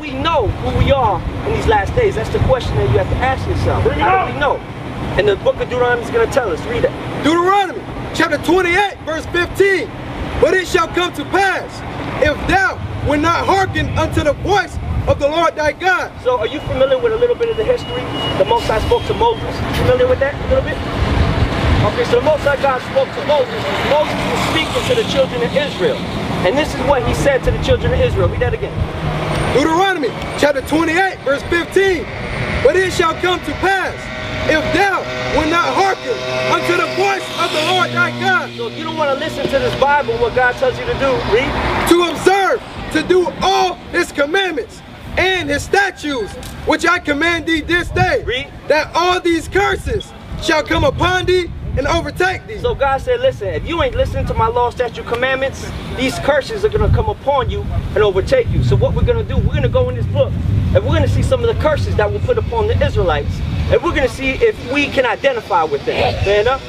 we know who we are in these last days? That's the question that you have to ask yourself. How do we know? And the book of Deuteronomy is going to tell us. Read it. Deuteronomy chapter 28 verse 15. But it shall come to pass, if thou wilt not hearken unto the voice of the Lord thy God. So are you familiar with a little bit of the history? The Most High spoke to Moses. Familiar with that a little bit? Okay, so the Most High God spoke to Moses. Moses was speaking to the children of Israel. And this is what he said to the children of Israel. Read that again. Deuteronomy chapter 28 verse 15. But it shall come to pass, if thou wilt not hearken unto the voice of the Lord thy God. So if you don't want to listen to this Bible, what God tells you to do, read. To observe, to do all his commandments and his statutes, which I command thee this day. Read. That all these curses shall come upon thee and overtake thee. So God said, listen, if you ain't listening to my law, statute, commandments, these curses are going to come upon you and overtake you. So what we're going to do, we're going to go in this book and we're going to see some of the curses that were put upon the Israelites. And we're going to see if we can identify with them. Fair enough?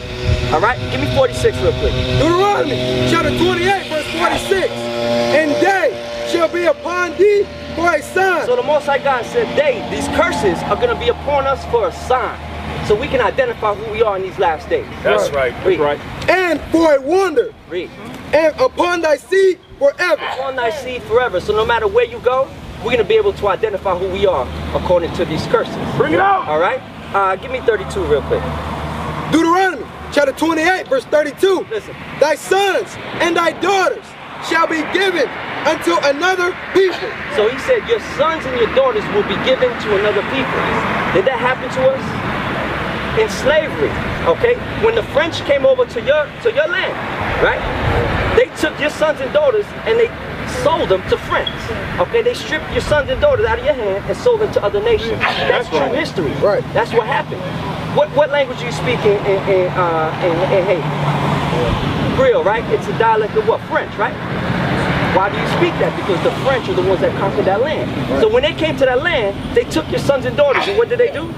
All right? Give me 46 real quick. Deuteronomy chapter 28 verse 46. And they shall be upon thee for a sign. So the Most High God said, these curses are going to be upon us for a sign. So we can identify who we are in these last days. That's right. Read. Right. And for a wonder. Read. And upon thy seed forever. Upon thy seed forever. So no matter where you go, we're going to be able to identify who we are according to these curses. Bring it out. All right? Give me 32 real quick. Deuteronomy chapter 28 verse 32. Listen. Thy sons and thy daughters shall be given unto another people. So he said your sons and your daughters will be given to another people. Did that happen to us? In slavery, okay? When the French came over to your land, right? They took your sons and daughters and they sold them to France. Okay, they stripped your sons and daughters out of your hand and sold them to other nations. That's true history. Right. That's what happened. What language do you speak in Haiti? Creole, right? It's a dialect of what? French, right? Why do you speak that? Because the French are the ones that conquered that land. So when they came to that land, they took your sons and daughters, and what did they do?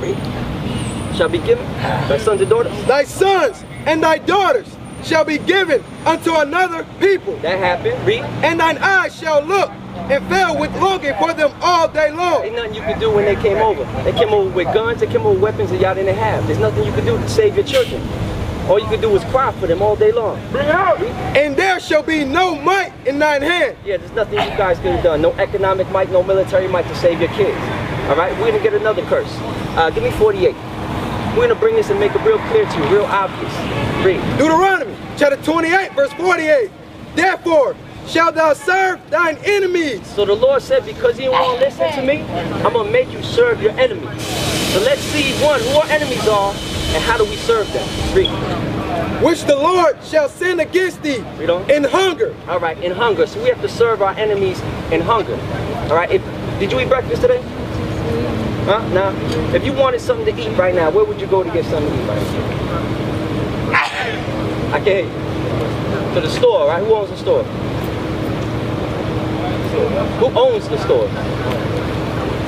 Shall be given thy sons and daughters. Thy sons and thy daughters shall be given unto another people. That happened. Read. And thine eyes shall look and fail with longing for them all day long. Ain't nothing you could do when they came over. They came over with guns, they came over with weapons that y'all didn't have. There's nothing you could do to save your children. All you could do was cry for them all day long. Bring it out. And there shall be no might in thine hand. Yeah, there's nothing you guys could have done. No economic might, no military might to save your kids. All right, we're gonna get another curse. Give me 48. We're gonna bring this and make it real clear to you, real obvious. Read. Deuteronomy chapter 28 verse 48. Therefore shalt thou serve thine enemies. So the Lord said, because you don't want to listen to me, I'm gonna make you serve your enemies. So let's see, one, who our enemies are and how do we serve them. Read. Which the Lord shall send against thee Read on. in hunger. All right, in hunger. So we have to serve our enemies in hunger. All right, did you eat breakfast today? Huh? Now, if you wanted something to eat right now, where would you go to get something to eat right now? I can't hear you. To the store, right? Who owns the store? Who owns the store?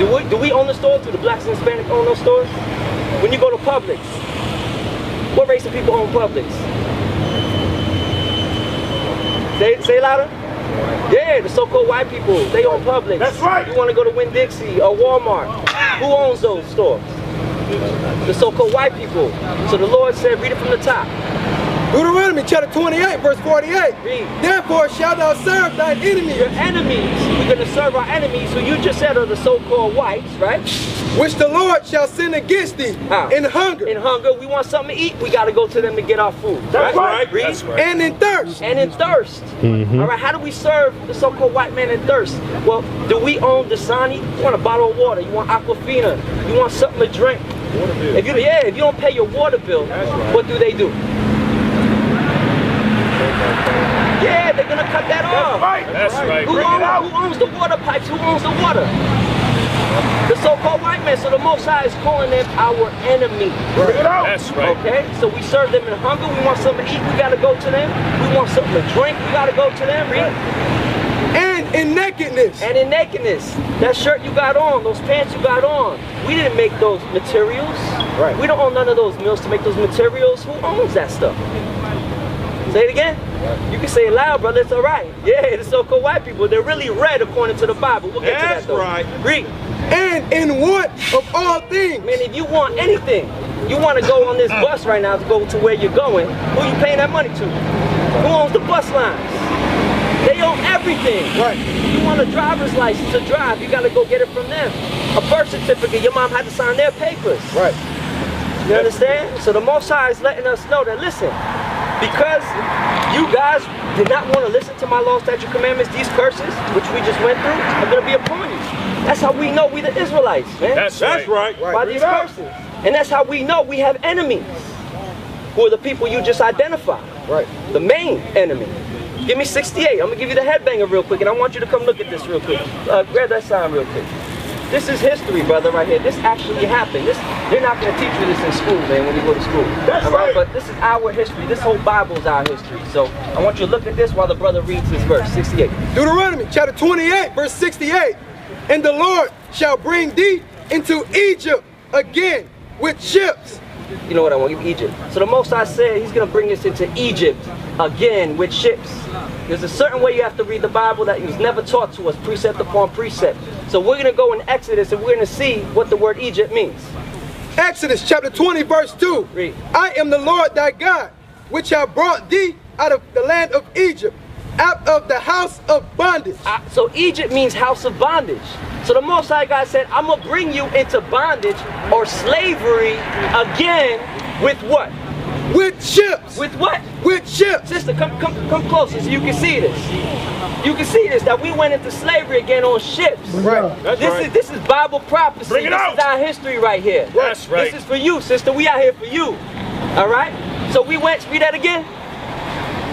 Do we own the store? Do the blacks and Hispanics own those stores? When you go to Publix, what race of people own Publix? Say louder. Yeah, the so-called white people, they own Publix. That's right. You want to go to Winn-Dixie or Walmart. Who owns those stores? The so-called white people. So the Lord said, read it from the top. Deuteronomy chapter 28 verse 48. Read. Therefore shalt thou serve thine enemies. Your enemies. We're going to serve our enemies who you just said are the so-called whites, right? Which the Lord shall send against thee in hunger. In hunger. We want something to eat, we got to go to them to get our food. That's right. Read. That's right. And in thirst. And in thirst. All right, how do we serve the so-called white man in thirst? Well, do we own Dasani? You want a bottle of water, you want Aquafina, you want something to drink. Water bill. If you don't pay your water bill, right. what do they do? Yeah, they're gonna cut that off. That's right. Who owns the water pipes? Who owns the water? The so-called white man. So the Most High is calling them our enemy. Bring it out. That's right. Okay, so we serve them in hunger. We want something to eat, we gotta go to them. We want something to drink, we gotta go to them. Read. And in nakedness. And in nakedness. That shirt you got on, those pants you got on, we didn't make those materials. Right. We don't own none of those mills to make those materials. Who owns that stuff? Say it again. You can say it loud, brother. It's all right. Yeah, the so-called white people, they're really red according to the Bible. We'll get to that, though. Right. Read. And in want of all things. Man, if you want anything, you want to go on this bus right now to go to where you're going, who you paying that money to? Who owns the bus lines? They own everything. Right. You want a driver's license to drive, you got to go get it from them. A birth certificate, your mom had to sign their papers. Right. You understand? So the Most High is letting us know that, listen, because you guys did not want to listen to my law, statute, commandments, these curses, which we just went through, are going to be upon you. That's how we know we the Israelites, man. That's right. By these curses. And that's how we know we have enemies, who are the people you just identified. Right. The main enemy. Give me 68. I'm going to give you the headbanger real quick, and I want you to come look at this real quick. Grab that sign real quick. This is history, brother, right here. This actually happened. They're not going to teach you this in school, man, when you go to school. That's right. But this is our history. This whole Bible is our history. So I want you to look at this while the brother reads this verse, 68. Deuteronomy chapter 28, verse 68. And the Lord shall bring thee into Egypt again with ships. You know what I want? Give Egypt. So the Most High said he's going to bring us into Egypt again with ships. There's a certain way you have to read the Bible that was never taught to us, precept upon precept. So we're going to go in Exodus and we're going to see what the word Egypt means. Exodus chapter 20, verse 2. Read. I am the Lord thy God, which have brought thee out of the land of Egypt, out of the house of bondage. So Egypt means house of bondage. So the Most High God said, I'm going to bring you into bondage or slavery again with what? With ships. With what? With ships. Sister, come closer so you can see this. You can see this, that we went into slavery again on ships. Right. This is Bible prophecy. Bring it out. This is our history right here. That's right. This is for you, sister. We out here for you. All right? So we went, read that again.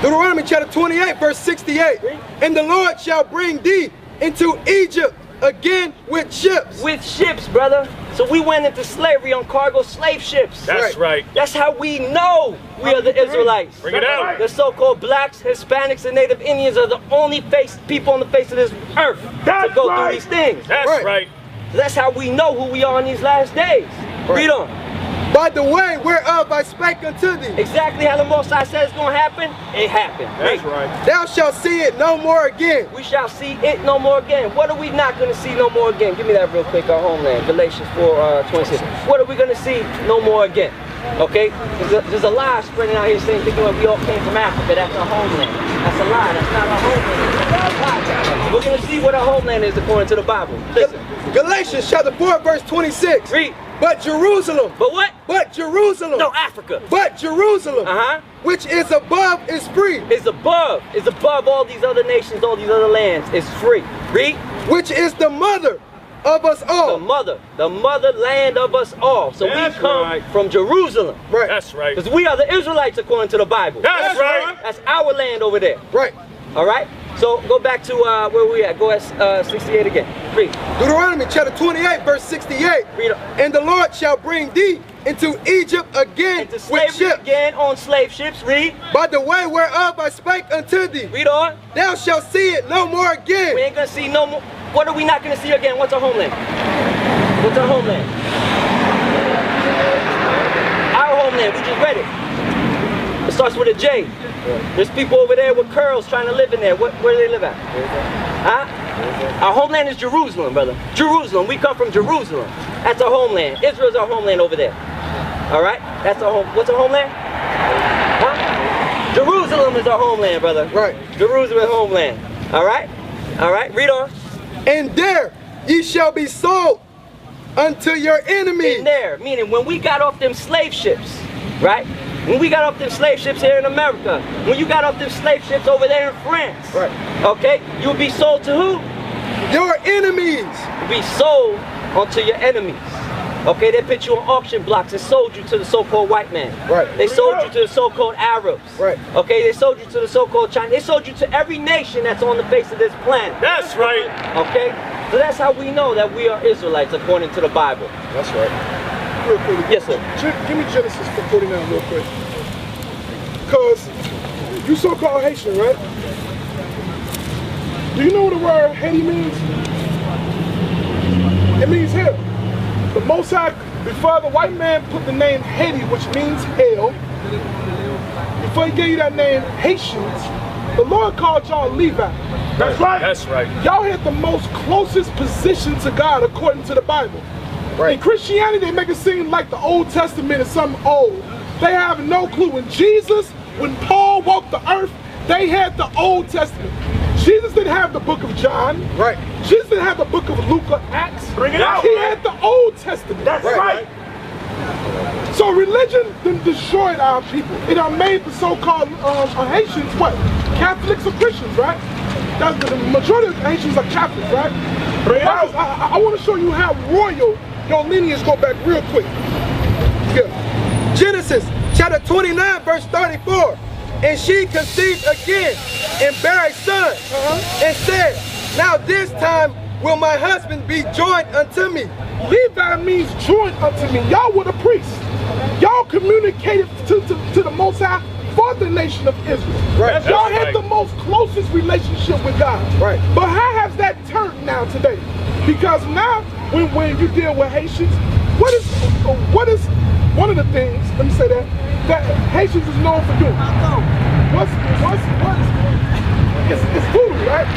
Deuteronomy chapter 28, verse 68. Read. And the Lord shall bring thee into Egypt again with ships. With ships, brother. So we went into slavery on cargo slave ships. That's right. That's how we know we are the Israelites. Bring it out. The so-called blacks, Hispanics, and Native Indians are the only people on the face of this earth to go through these things. That's right. So that's how we know who we are in these last days. Read on. By the way whereof I spake unto thee. Exactly how the Most High said it's going to happen, it happened. That's right. Thou shalt see it no more again. We shall see it no more again. What are we not going to see no more again? Give me that real quick, our homeland. Galatians 4:26. What are we going to see no more again? Okay? There's a lie spreading out here saying thinking we all came from Africa. That's our homeland. That's a lie. That's not our homeland. We're going to see what our homeland is according to the Bible. Listen. Galatians chapter 4, verse 26. Read. But Jerusalem. But what? But Jerusalem. No, Africa. But Jerusalem. Which is above is free. Is above all these other nations, all these other lands. It's free. Read. Which is the mother of us all. The motherland of us all. So That's we come from Jerusalem. Right. That's right. Because we are the Israelites according to the Bible. That's right. That's our land over there. Right. All right? So go back to where we at. Go at 68 again. Read. Deuteronomy chapter 28, verse 68. Read. And the Lord shall bring thee into Egypt again Into with slavery ships. again on slave ships. Read. By the way whereof I spake unto thee. Read on. Thou shalt see it no more again. We ain't going to see no more. What are we not going to see again? What's our homeland? What's our homeland? Our homeland. We just read it. It starts with a J. There's people over there with curls trying to live in there. Where do they live at? Huh? Our homeland is Jerusalem, brother. Jerusalem. We come from Jerusalem. That's our homeland. Israel's our homeland over there. All right? That's our home. What's our homeland? Huh? Jerusalem is our homeland, brother. Right. Jerusalem is homeland. All right? All right. Read on. And there ye shall be sold unto your enemies. In there, meaning when we got off them slave ships, right? When we got off them slave ships here in America, when you got off them slave ships over there in France, Right. okay, you'll be sold to who? Your enemies. You'll be sold onto your enemies. Okay, they put you on auction blocks and sold you to the so-called white man. Right. They sold you to the so-called Arabs. Right. Okay, they sold you to the so-called Chinese. They sold you to every nation that's on the face of this planet. That's right. Okay? So that's how we know that we are Israelites according to the Bible. That's right. Real quick. Yes, sir. Give me Genesis 49 real quick. Because you so-called Haitian, right? Do you know what the word Haiti means? It means hell. The Most High, before the white man put the name Haiti, which means hell, before he gave you that name, Haitians, the Lord called y'all Levite. That's right. That's right. Y'all had the most closest position to God according to the Bible. Right. In Christianity, they make it seem like the Old Testament is something old. They have no clue. When Paul walked the earth, they had the Old Testament. Jesus didn't have the book of John. Right. Jesus didn't have the book of Luke or Acts. Bring it out. He had the Old Testament. That's right. So religion then destroyed our people. It made the so-called Haitians what? Catholics or Christians, right? The majority of Haitians are Catholics, right? Bring it out. I want to show you how royal your lineage go back real quick. Yeah. Genesis chapter 29 verse 34. And she conceived again and bare a son, and said, now this time will my husband be joined unto me. Levi means joined unto me. Y'all were the priests. Y'all communicated to the Most High for the nation of Israel. Right. Y'all had the most closest relationship with God. Right. But how has that turned now today? Because now when you deal with Haitians, what is one of the things, let me say that Haitians is known for doing? It's voodoo, right?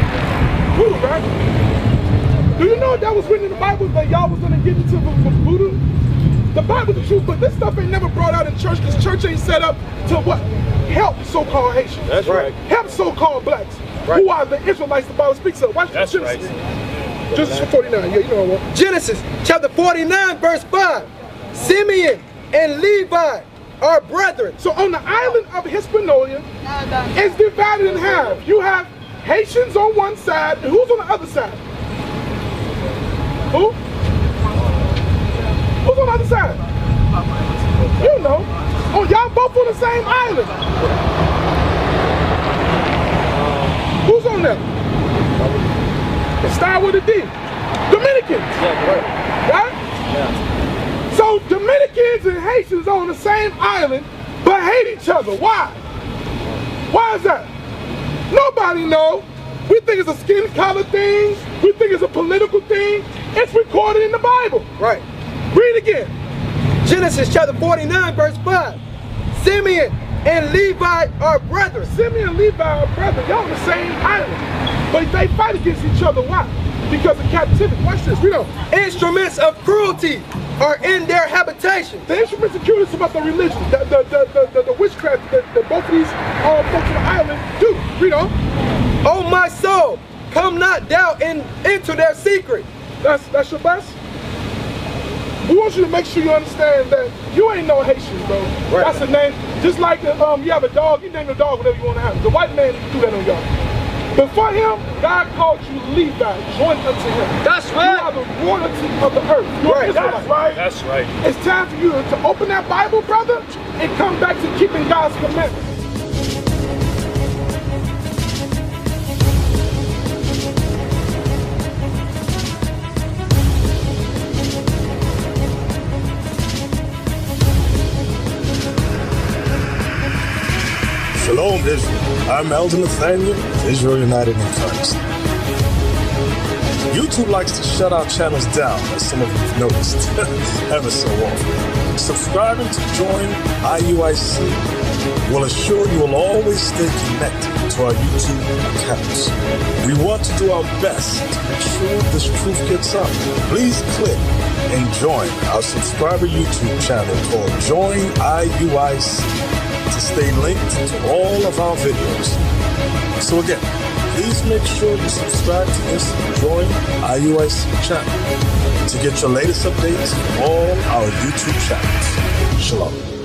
Voodoo, right? Do you know that was written in the Bible that y'all was gonna get into with voodoo? The Bible's the truth, but this stuff ain't never brought out in church because church ain't set up to what? Help so-called Haitians. That's right. Help so-called blacks. Right. Who are the Israelites the Bible speaks of? Watch That's Genesis. right. Genesis 49, yeah, you know what? Genesis chapter 49 verse 5. Simeon and Levi are brethren. So on the island of Hispaniola, it's divided in half. You have Haitians on one side, and who's on the other side? Who? Who's on the other side? You know. Oh, y'all both on the same island. Who's on that? It starts with a D. Dominicans. Right? Yeah. So Dominicans and Haitians are on the same island, but hate each other. Why? Why is that? Nobody knows. We think it's a skin color thing. We think it's a political thing. It's recorded in the Bible. Right. Read again. Genesis chapter 49 verse 5. Simeon and Levi are brethren. Simeon and Levi are brothers. Y'all on the same island. But they fight against each other. Why? Because of captivity. Watch this. Read on. Instruments of cruelty are in their habitation. The instruments of cruelty is about the religion, the witchcraft that both of these folks on the island do. Read on. O my soul, come not down into their secret. That's your best? We want you to make sure you understand that you ain't no Haitian, bro. Right. That's the name. Just like you have a dog, you name your dog whatever you want to have. The white man do that on y'all. But for him, God called you Levite, joined unto him. That's You right. are the royalty of the earth. You're Right. Israelite. That's right. That's right. It's time for you to open that Bible, brother, and come back to keeping God's commandments. Shalom, Israel. I'm Elder Nathaniel, Israel United in Christ. YouTube likes to shut our channels down, as some of you have noticed, ever so often. Subscribing to join IUIC will assure you will always stay connected to our YouTube accounts. We want to do our best to make sure this truth gets out. Please click and join our subscriber YouTube channel called Join IUIC to stay linked to all of our videos. So again, please make sure you subscribe to this Join IUIC channel to get your latest updates from all our YouTube channels. Shalom.